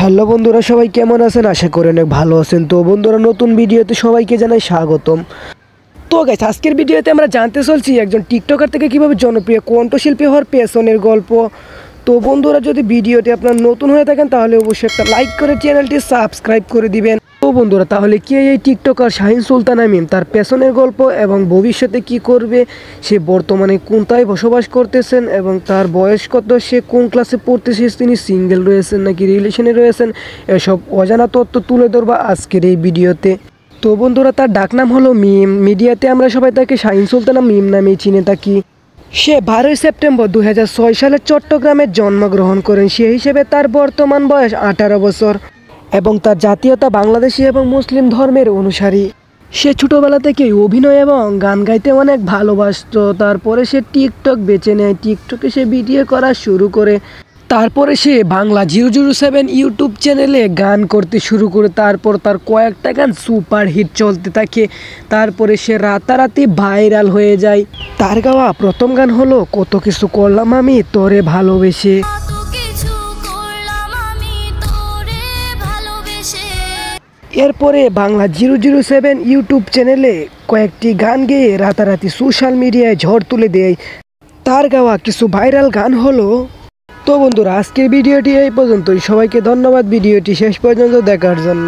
Hello বন্ধুরা, সবাই কেমন আছেন? আশা করি অনেক ভালো আছেন। তো বন্ধুরা, নতুন ভিডিওতে সবাইকে জানাই স্বাগতম। তো গাইস, আজকের ভিডিওতে আমরা জানতে চলছি একজন টিকটকার থেকে কিভাবে জনপ্রিয় কণ্ঠশিল্পী হওয়ার পেছনের গল্প। তো বন্ধুরা, যদি ভিডিওটি আপনার নতুন হয়ে থাকেন তাহলে অবশ্যই একটা লাইক করে চ্যানেলটি সাবস্ক্রাইব করে দিবেন। তো বন্ধুরা, তাহলে কে এই টিকটকার শাহিন সুলতান আমিন, তার পেছনের গল্প এবং ভবিষ্যতে কি করবে, সে বর্তমানে কোথায় বসবাস করতেছেন এবং তার বয়স কত, সে কোন ক্লাসে পড়তেছে, তিনি সিঙ্গেল রয়েছেন নাকি রিলেশনে রয়েছেন, এসব অজানা তথ্য তুলে ধরবা আজকের এই ভিডিওতে। তো বন্ধুরা, তার ডাকনাম হলো মিম। মিডিয়াতে আমরা সবাই তাকে শাহিন সুলতান মিম নামেই চিনে থাকি। সে 12 সেপ্টেম্বর 2006 সালে চট্টগ্রামে জন্মগ্রহণ করেন। সে হিসেবে তার বর্তমান বয়স 18 বছর এবং তার জাতীয়তা বাংলাদেশি এবং মুসলিম ধর্মের অনুসারী। সে ছোটোবেলা থেকেই অভিনয় এবং গান গাইতে অনেক ভালোবাসত। তারপরে সে টিকটক বেছে নেয়। টিকটকে সে ভিডিও করা শুরু করে। তারপরে সে বাংলা 007 ইউটিউব চ্যানেলে গান করতে শুরু করে। তারপর তার কয়েকটা গান সুপার হিট চলতে থাকে। তারপরে সে রাতারাতি ভাইরাল হয়ে যায়। তার গাওয়া প্রথম গান হলো কত কিছু করলাম আমি তোরে ভালোবেসে। এরপরে বাংলা 007 ইউটিউব চ্যানেলে কয়েকটি গান গেয়ে রাতারাতি সোশ্যাল মিডিয়ায় ঝড় তুলে দেয়। তার গাওয়া কিছু ভাইরাল গান হলো। তো বন্ধুরা, আজকের ভিডিওটি এই পর্যন্তই। সবাইকে ধন্যবাদ ভিডিওটি শেষ পর্যন্ত দেখার জন্য।